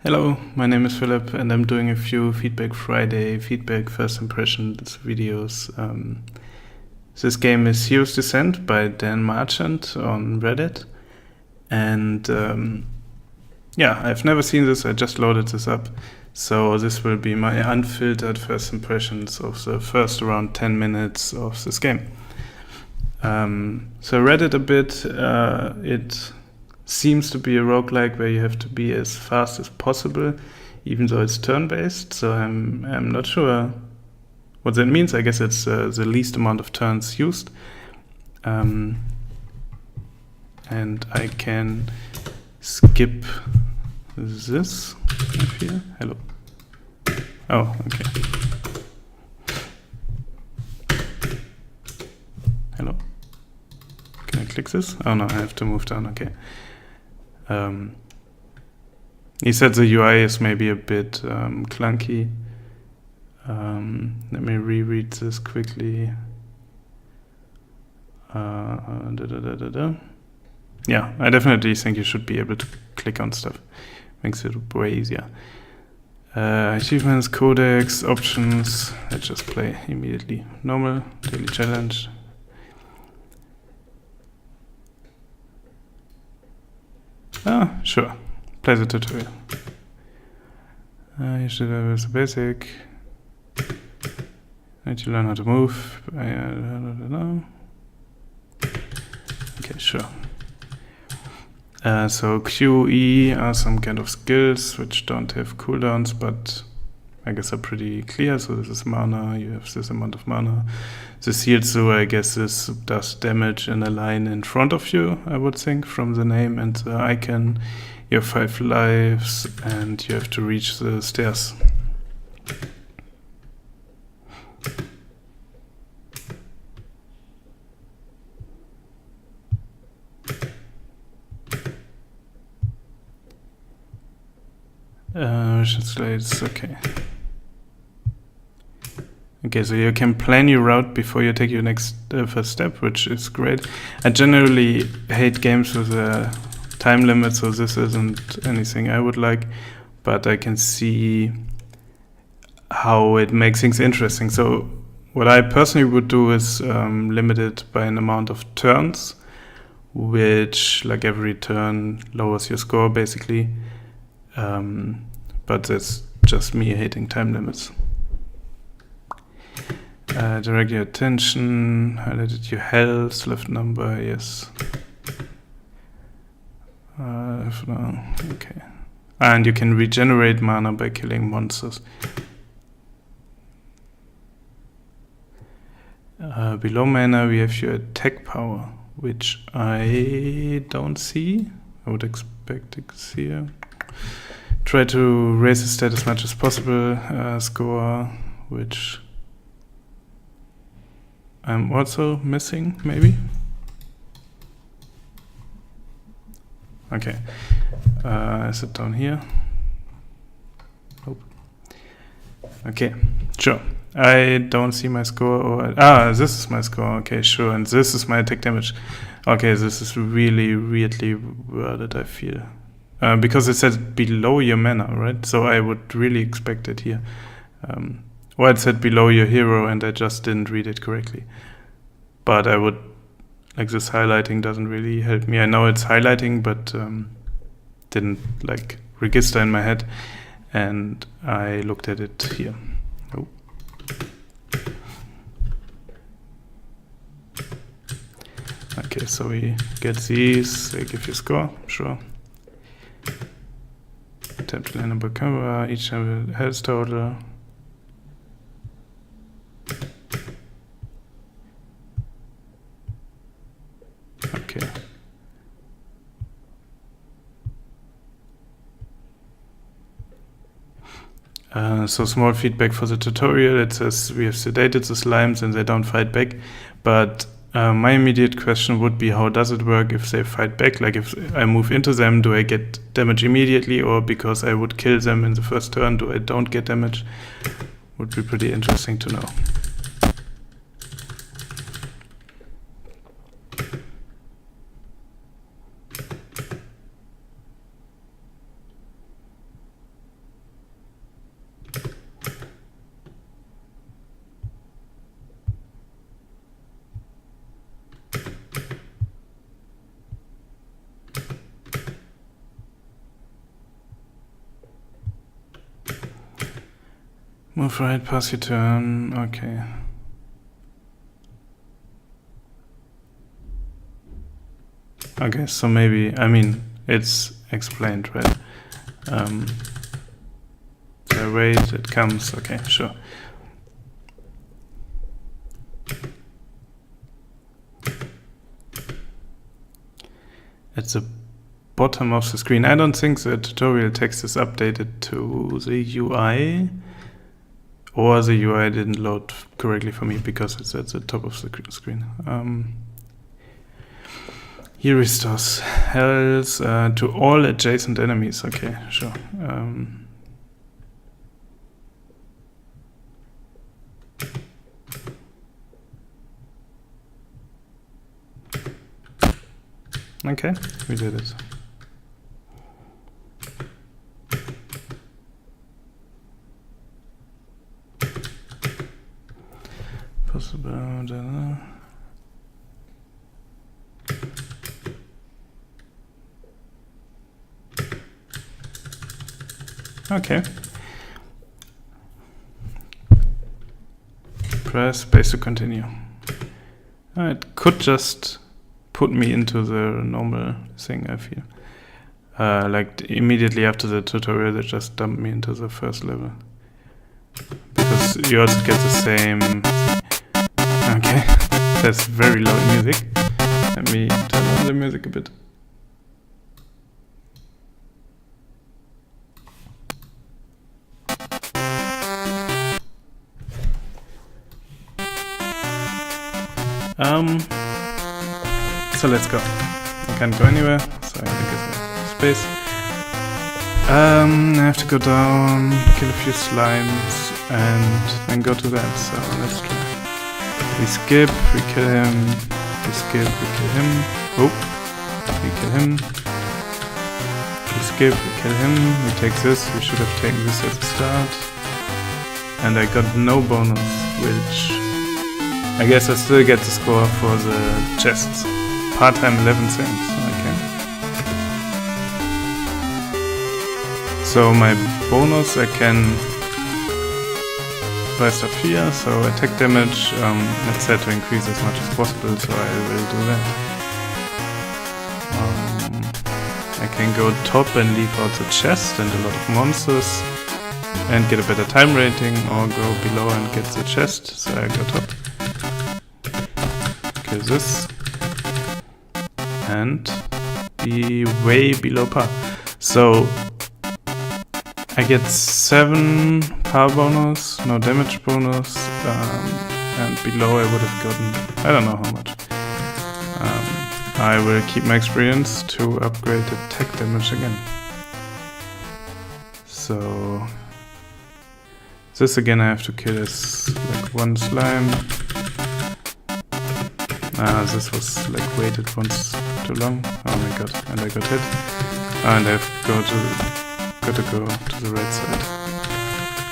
Hello, my name is Philip and I'm doing a few Feedback Friday, feedback first impressions videos. This game is Heroes Descent by Dan Marchant on Reddit. And yeah, I've never seen this, I just loaded this up. So this will be my unfiltered first impressions of the first around 10 minutes of this game. So I read it a bit, it seems to be a roguelike where you have to be as fast as possible, even though it's turn-based, so I'm not sure what that means. I guess it's the least amount of turns used. And I can skip this here. Hello. Oh, okay. Hello. Can I click this? Oh no, I have to move down, okay. He said the UI is maybe a bit clunky. Let me reread this quickly. Yeah, I definitely think you should be able to click on stuff. Makes it way easier. Achievements, codex, options. Let's just play immediately. Normal, daily challenge. Ah, sure. Play the tutorial. You should have the basic. Need to learn how to move. Okay, sure. So Q, E are some kind of skills which don't have cooldowns, but I guess are pretty clear. So this is mana, you have this amount of mana. This heals, so I guess this does damage in a line in front of you, I would think, from the name and the icon. You have 5 lives and you have to reach the stairs. Slates, okay. Okay, so you can plan your route before you take your next first step, which is great. I generally hate games with a time limit, so this isn't anything I would like, but I can see how it makes things interesting. So what I personally would do is limit it by an amount of turns, which like every turn lowers your score basically. But that's just me hating time limits. Direct your attention, highlighted your health, left number, yes. Okay. And you can regenerate mana by killing monsters. Below mana we have your attack power, which I don't see. I would expect it here. Try to raise the stat as much as possible. Score, which I'm also missing, maybe. Okay, is it down here? Nope. Okay, sure. I don't see my score. Or, this is my score. Okay, sure. And this is my attack damage. Okay, this is really weirdly worded, I feel. Because it says below your mana, right? So I would really expect it here. Well, it said below your hero and I just didn't read it correctly. But I would, like this highlighting doesn't really help me. I know it's highlighting, but didn't like register in my head. And I looked at it here. Oh. Okay, so we get these, they give you a score, sure. Tap to land number cover, each have a health total. Okay. So small feedback for the tutorial. It says we have sedated the slimes and they don't fight back. But my immediate question would be, how does it work if they fight back? Like if I move into them, do I get damage immediately? Or because I would kill them in the first turn, do I don't get damage? Would be pretty interesting to know. Move right, pass your turn. Okay. Okay, so maybe, I mean, it's explained, right? Wait, it comes. Okay, sure. At the bottom of the screen. I don't think the tutorial text is updated to the UI, or the UI didn't load correctly for me because it's at the top of the screen. He restores health to all adjacent enemies. Okay, sure. Okay, we did it. Possible. Okay. Press space to continue. It could just put me into the normal thing, I feel. Like immediately after the tutorial, it just dumped me into the first level. Because you also get the same... Okay, that's very loud music. Let me turn on the music a bit. So let's go. I can't go anywhere, so I have to get space. I have to go down, kill a few slimes, and then go to that, so let's try. We skip, we kill him, we skip, we kill him. Oh, we kill him. We skip, we kill him, we take this, we should have taken this at the start. And I got no bonus, which... I guess I still get the score for the chests. Part-time 11 cents, okay. So my bonus I can buy stuff here, so attack damage, it's set to increase as much as possible, so I will do that. I can go top and leave out the chest and a lot of monsters and get a better time rating, or go below and get the chest, so I go top. Kill this. And be way below par. So I get 7 power bonus, no damage bonus, and below I would have gotten, I don't know how much. I will keep my experience to upgrade attack damage again. So this again I have to kill as like 1 slime. This was like waited once too long. Oh my god, and I got hit. And I have got to go to the right side.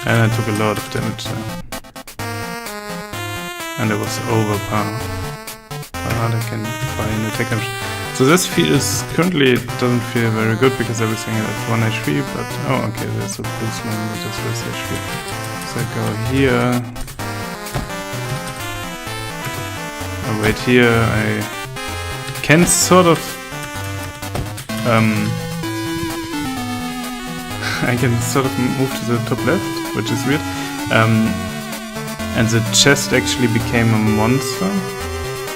And I took a lot of damage there. And I was over par. But I can buy an attack damage. So this currently doesn't feel very good because everything is at 1 HP, but oh okay, there's a blue slime that is less HP. So I go here. I wait here, I can sort of I can sort of move to the top left, which is weird. And the chest actually became a monster,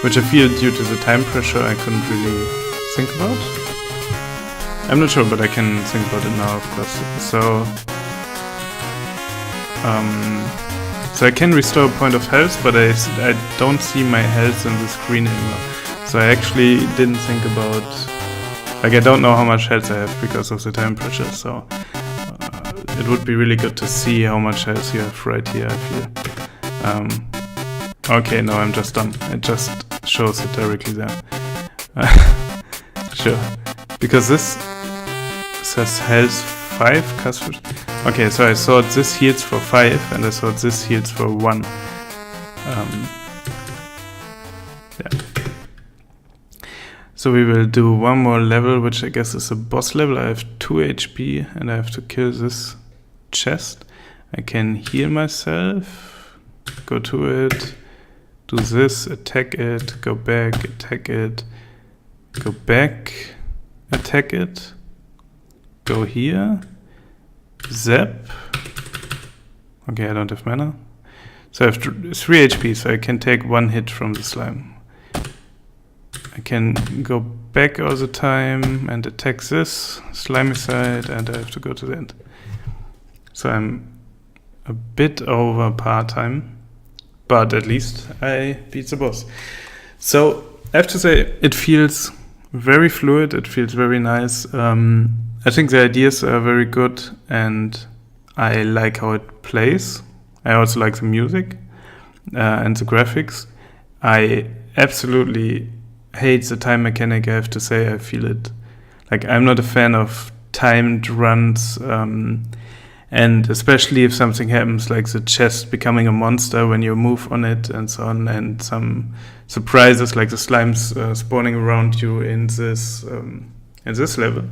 which I feel due to the time pressure I couldn't really think about. I'm not sure, but I can think about it now, of course. So I can restore a point of health, but I don't see my health in the screen anymore. So I actually didn't think about... Like, I don't know how much health I have because of the time pressure, so... it would be really good to see how much health you have right here, I feel. Okay, no, I'm just done. It just shows it directly there. Sure. Because this says health 5, okay, so I thought this heals for 5 and I thought this heals for 1. Yeah. So we will do one more level, which I guess is a boss level. I have 2 HP and I have to kill this chest. I can heal myself, go to it, do this, attack it, go back, attack it, go back, attack it, go here, zap. Okay, I don't have mana. So I have 3 HP, so I can take 1 hit from the slime. I can go back all the time and attack this slimy side, and I have to go to the end. So I'm a bit over par time, but at least I beat the boss. So I have to say, it feels very fluid, it feels very nice. I think the ideas are very good, and I like how it plays. I also like the music and the graphics. I absolutely hate the time mechanic, I have to say. I feel it, like, I'm not a fan of timed runs, and especially if something happens like the chest becoming a monster when you move on it and so on, and some surprises like the slimes spawning around you in this level.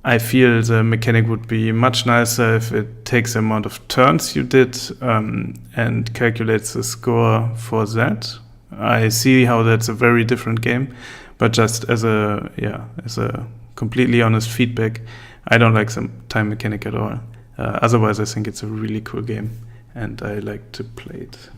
I feel the mechanic would be much nicer if it takes the amount of turns you did and calculates the score for that. I see how that's a very different game, but just as a completely honest feedback, I don't like the time mechanic at all. Otherwise, I think it's a really cool game, and I like to play it.